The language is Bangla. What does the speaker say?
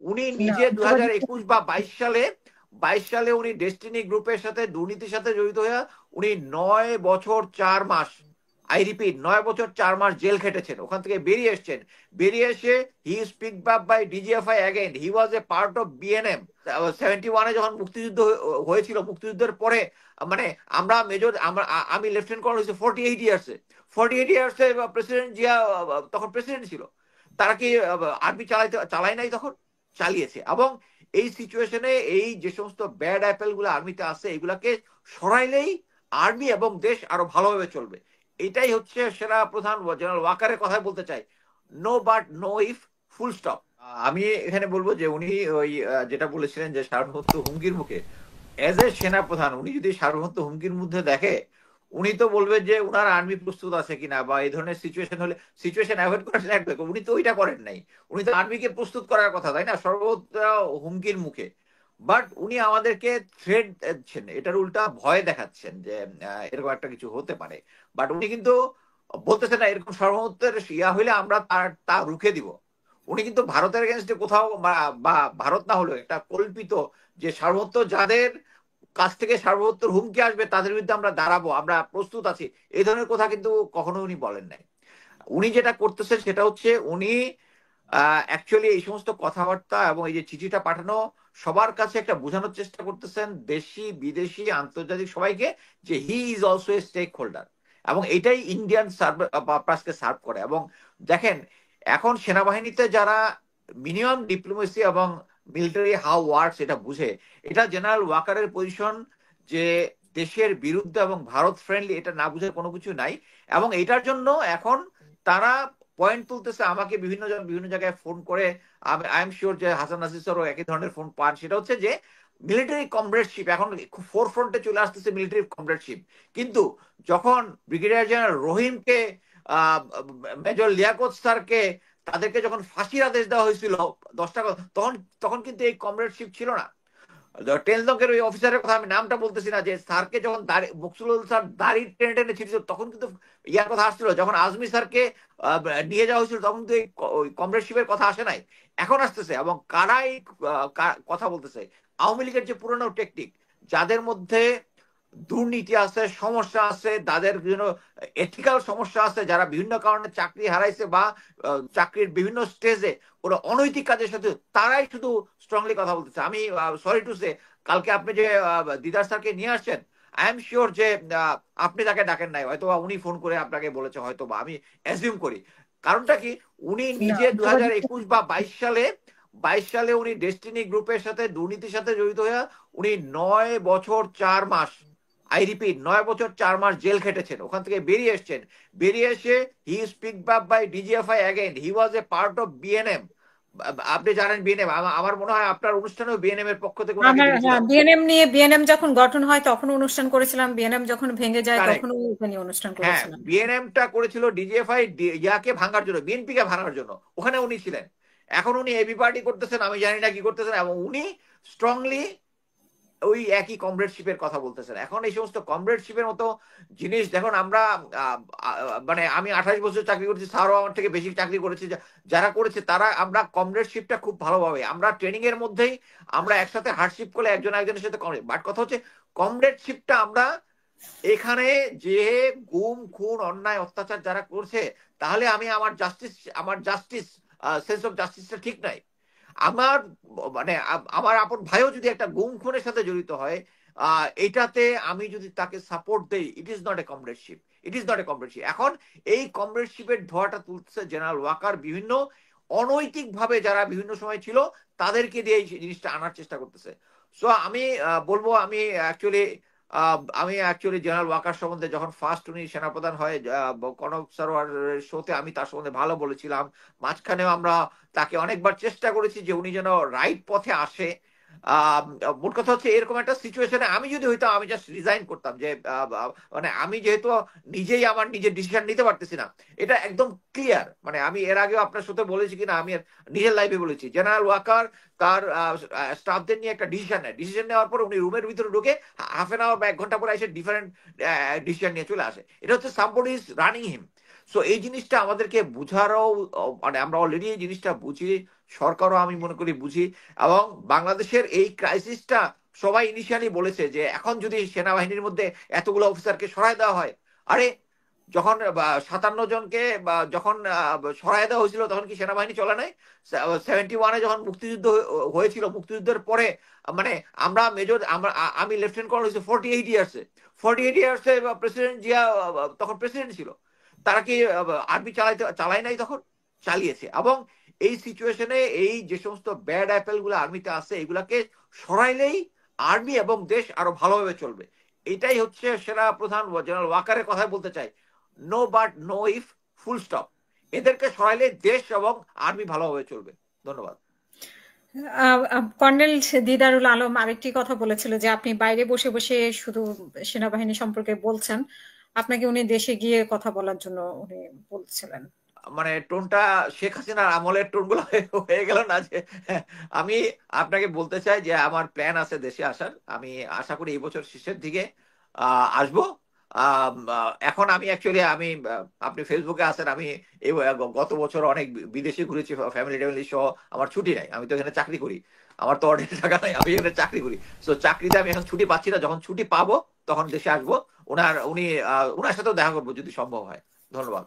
উনি না, নিজে দু অথবা হাজার একুশ বা 22 সালে, 22 সালে উনি ডেস্টিনি গ্রুপের সাথে দুর্নীতির সাথে জড়িত হয়ে উনি 9 বছর 4 মাস, আই রিপিট 9 বছর 4 মাস জেল খেটেছেন। ওখান থেকে বেরিয়ে এসছেন। বেরিয়ে এসে he speak up by DGFI again, he was a part of BNM. 71-এ যখন মুক্তিযুদ্ধ হয়েছিল, মুক্তিযুদ্ধের পরে মানে আমরা মেজর, আমি লেফটেন্যান্ট কর্নেল হয়েছি 48 ইয়ার্সে। 48 ইয়ার্সে প্রেসিডেন্ট জিয়া তখন প্রেসিডেন্ট ছিল। তারা কি আর্মি চালায় নাই? তখন চালিয়েছে। এবং এই সিচুয়েশনে এই যে সমস্ত ব্যাড অ্যাপেল গুলো আর্মিতে আছে, এগুলাকে সরাইলেই আর্মি এবং দেশ আরো ভালোভাবে চলবে। এটাই হচ্ছে সেনা প্রধান জেনারেল ওয়াকারের কথাই বলতে চাই। No but no if, full stop. আমি এখানে বলবো যে উনি ওই যেটা বলেছিলেন যে সার্বভৌমত্ব হুমকির মুখে, এজ এ সেনা প্রধান উনি যদি সার্বভৌমত্ব হুমকির মধ্যে দেখে, উনি তো বলবে যে উনার আর্মি প্রস্তুত আছে কিনা, বা এই ধরনের সিচুয়েশন হলে সিচুয়েশন অ্যাভয়েড করার লাগবে। উনি তো ওইটা করেন নাই। উনি তো আর্মিকে প্রস্তুত করার কথা, তাই না, সর্বত্র হুমকির মুখে। বাট উনি আমাদেরকে থ্রেড দিচ্ছেন, এটার উল্টা ভয় দেখাচ্ছেন যে এরকম একটা কিছু হতে পারে। বাট উনি কিন্তু বলতেছেন না এরকম সর্বত্রের ইয়া হইলে আমরা তা রুখে দিব। উনি কিন্তু ভারতের এগেনস্টে কোথাও বা ভারত না হলেও একটা কল্পিত যে সার্বভৌমত্ব যাদের কাছ থেকে সার্বভৌমত্বের হুমকি আসবে তাদের বিরুদ্ধে আমরা দাঁড়াবো, আমরা প্রস্তুত আছি, এই ধরনের কথা কিন্তু কখনো উনি বলেন নাই। উনি যেটা করতেছেন সেটা হচ্ছে উনি অ্যাকচুয়ালি এই সমস্ত কথাবার্তা এবং এই যে চিঠিটা পাঠানো সবার কাছে একটা বোঝানোর চেষ্টা করতেছেন, দেশি বিদেশি আন্তর্জাতিক সবাইকে, যে he is also a stakeholder. এবং এটাই ইন্ডিয়ান পারপাসকে সার্ভ করে। এবং দেখেন, এখন সেনাবাহিনীতে যারা মিনিমাম ডিপ্লোমেসি এবং মিলিটারি হাউ ওয়ার্কস এটা বুঝে, এটা জেনারেল ওয়াকারের পজিশন যে দেশের বিরুদ্ধে এবং ভারত ফ্রেন্ডলি, এটা না বুঝে কোনো কিছু নাই। এবং এটার জন্য এখন তারা পয়েন্ট তুলতেছে। আমাকে বিভিন্ন জন বিভিন্ন জায়গায় ফোন করে, আই এম শিওর যে হাসান নাসির স্যারও একই ধরনের ফোন পান। সেটা হচ্ছে যে মিলিটারি কমরেডশিপ এখন খুব ফোর ফ্রন্টে চলে আসতেছে, মিলিটারি কমরেডশিপ। কিন্তু যখন ব্রিগেডিয়ার জেনারেল রহিমকে, মেজর লিয়াকত স্যারকে, তাদেরকে যখন ফাঁসির আদেশ দেওয়া হয়েছিল 10টা, তখন তখন কিন্তু এই কমরেডশিপ ছিল না। 10 জনের ওই অফিসারের কথা আমি নামটা বলতেছি না, যে স্যারকে যখন মকসুদুল স্যার দাড়ি টেনে টেনে ছিঁড়ছিল, তখন কিন্তু ইয়ার কথা আসছিল। যখন আজমি স্যারকে নিয়ে যাওয়া হয়েছিল, তখন কিন্তু ওই কমরেডশিপের কথা আসে নাই। এখন আসতেছে। এবং কারাই কথা বলতেছে, আওয়ামী লীগের যে পুরনো টেকনিক, যাদের মধ্যে দুর্নীতি আছে, সমস্যা আছে, তাদের বিভিন্ন এথিক্যাল সমস্যা আছে, যারা বিভিন্ন কারণে চাকরি হারাইছে বা চাকরির বিভিন্ন স্টেজে ওরা অনৈতিক কাজের সাথে, তারাই শুধু স্ট্রংলি কথা বলতেছে। আমি সরি টু সে, কালকে আপনি যে দিদার স্যারকে নিয়ে আসছেন, আই এম শিওর যে আহ, আপনি তাকে ডাকেন নাই, হয়তো উনি ফোন করে আপনাকে বলেছে, হয়তো বা আমি অ্যাজিউম করি। কারণটা কি, উনি না, নিজে দু অথবা হাজার একুশ বা 22 সালে, 22 সালে উনি ডেস্টিনি গ্রুপের সাথে দুর্নীতির সাথে জড়িত হয়ে উনি 9 বছর 4 মাস, আই রিপিট 9 বছর 4 মাস জেল খেটেছেন। ওখান থেকে বেরিয়ে এসছেন। বেরিয়ে এসে he speak up by DGFI again, he was a part of BNM. আপনি জানেন বিএনএম, আমার মনে হয় আপনার অনুষ্ঠানেও বিএনএম এর পক্ষ থেকে ওনাকে আমার, হ্যাঁ, ডেকেছিলাম। বিএনএম যখন গঠন হয় তখন অনুষ্ঠান করেছিলাম, বিএনএম যখন ভেঙে যায় কারেক্ট। তখনও ওখানে অনুষ্ঠান হ্যাঁ, করেছিলাম। বিএনএমটা করেছিল ডিজিএফআই ইয়াকে ভাঙার জন্য, বিএনপি কে ভাঙার জন্য, ওখানে উনি ছিলেন। এখন উনি এবি পার্টি করতেছেন, আমি জানি না কি করতেছেন। এবং উনি স্ট্রংলি ওই একই কমরেডশিপের কথা বলতেছেন। এখন এই সমস্ত কমরেডশিপের মতো জিনিস দেখুন, আমরা মানে আমি 28 বছর চাকরি করেছি, স্যারও আমার থেকে বেশি চাকরি করেছে, যারা করেছে তারা, আমরা কমরেডশিপটা খুব ভালোভাবে, আমরা ট্রেনিং এর মধ্যেই আমরা একসাথে হার্ডশিপ করলে একজন একজনের সাথে কমরেড। বাট কথা হচ্ছে কমরেডশিপটা আমরা এখানে যে গুম খুন অন্যায় অত্যাচার যারা করছে, তাহলে আমি আমার জাস্টিস সেন্স অফ জাস্টিসটা ঠিক নাই। আমার মানে আমার আপন ভাইও যদি একটা গুম খুনের সাথে জড়িত হয়, এটাতে আমি যদি তাকে সাপোর্ট দেই, it is not a কমরেডশিপ, it is not a কমরেডশিপ। এখন এই কমরেডশিপের ধোঁয়াটা তুলছে জেনারেল ওয়াকার, বিভিন্ন অনৈতিক ভাবে যারা বিভিন্ন সময় ছিল তাদেরকে দিয়ে এই জিনিসটা আনার চেষ্টা করতেছে। সো আমি বলবো, আমি অ্যাকচুয়ালি জেনারেল ওয়াকার সম্বন্ধে যখন ফার্স্ট উনি সেনাপ্রধান হয়, কনক সারোয়ারের শোতে আমি তার সম্বন্ধে ভালো বলেছিলাম। মাঝখানেও আমরা তাকে অনেকবার চেষ্টা করেছি যে উনি যেন রাইট পথে আসে। আহ, মোট কথা হচ্ছে এরকম একটা সিচুয়েশনে আমি যদি হইতাম, আমি জাস্ট রিজাইন করতাম। যে মানে আমি যেহেতু নিজেই আমার নিজের ডিসিশন নিতে পারতেছি না, এটা একদম ক্লিয়ার। মানে আমি এর আগেও আপনার সাথে বলেছি কিনা, আমি নিজের লাইফে বলেছি, জেনারেল ওয়াকার তার স্টাফদের নিয়ে একটা ডিসিশন নেয়, ডিসিশন নেওয়ার পর উনি রুমের ভিতরে ঢুকে হাফ এন আওয়ার বা 1 ঘন্টা পরে এসে ডিফারেন্ট ডিসিশন নিয়ে চলে আসে। এটা হচ্ছে somebody is running him. So এই জিনিসটা আমাদেরকে বুঝারও, মানে আমরা অলরেডি এই জিনিসটা বুঝি, সরকারও আমি মনে করি বুঝি। এবং বাংলাদেশের এই ক্রাইসিসটা সবাই ইনিশিয়ালি বলেছে যে এখন যদি সেনাবাহিনীর মধ্যে এতগুলো অফিসারকে সরায় দেওয়া হয়, আরে যখন 57 জনকে যখন সরায় দেওয়া হয়েছিল তখন কি সেনাবাহিনী চলে নাই? 71-এ যখন মুক্তিযুদ্ধ হয়েছিল, মুক্তিযুদ্ধের পরে মানে আমরা মেজর আমি লেফটেন্যান্ট কর্নেল হয়েছে 48 ইয়ার্সে। 48 ইয়ার্সে প্রেসিডেন্ট জিয়া তখন প্রেসিডেন্ট ছিল। তারা কি আর্মি চালায় নাই? তখন চালিয়েছে। এবং এই সিচুয়েশনে এই যে সমস্ত ব্যাড অ্যাপেল গুলো আর্মিতে আছে এগুলাকে সরাইলেই আর্মি এবং দেশ আরো ভালোভাবে চলবে। এটাই হচ্ছে সেনা প্রধান জেনারেল ওয়াকারের কথাই বলতে চাই, no but no if, full stop. এদেরকে সরাইলে দেশ এবং আর্মি ভালোভাবে চলবে। ধন্যবাদ। কর্নেল দিদারুল আলম আরেকটি কথা বলেছিল যে আপনি বাইরে বসে বসে শুধু সেনাবাহিনী সম্পর্কে বলছেন, আপনাকে উনি দেশে গিয়ে কথা বলার জন্য উনি বলছিলেন। মানে টোনটা শেখ হাসিনার আমলের টোন গুলো হয়ে গেল না যে? আমি আপনাকে বলতে চাই যে আমার প্ল্যান আছে দেশে আসার। আমি আশা করি এই বছর শেষের দিকে আসবো। এখন আমি অ্যাকচুয়ালি আপনি ফেসবুকে আছেন, আমি এই গত বছর অনেক বিদেশে ঘুরেছি ফ্যামিলি ট্যামিলি সহ। আমার ছুটি নাই, আমি তো এখানে চাকরি করি, আমার তো অনেক টাকা নাই, আমি এখানে চাকরি করি। তো চাকরিতে আমি এখন ছুটি পাচ্ছি না, যখন ছুটি পাবো তখন দেশে আসবো। উনি ওনার সাথেও দেখা করবো যদি সম্ভব হয়। ধন্যবাদ।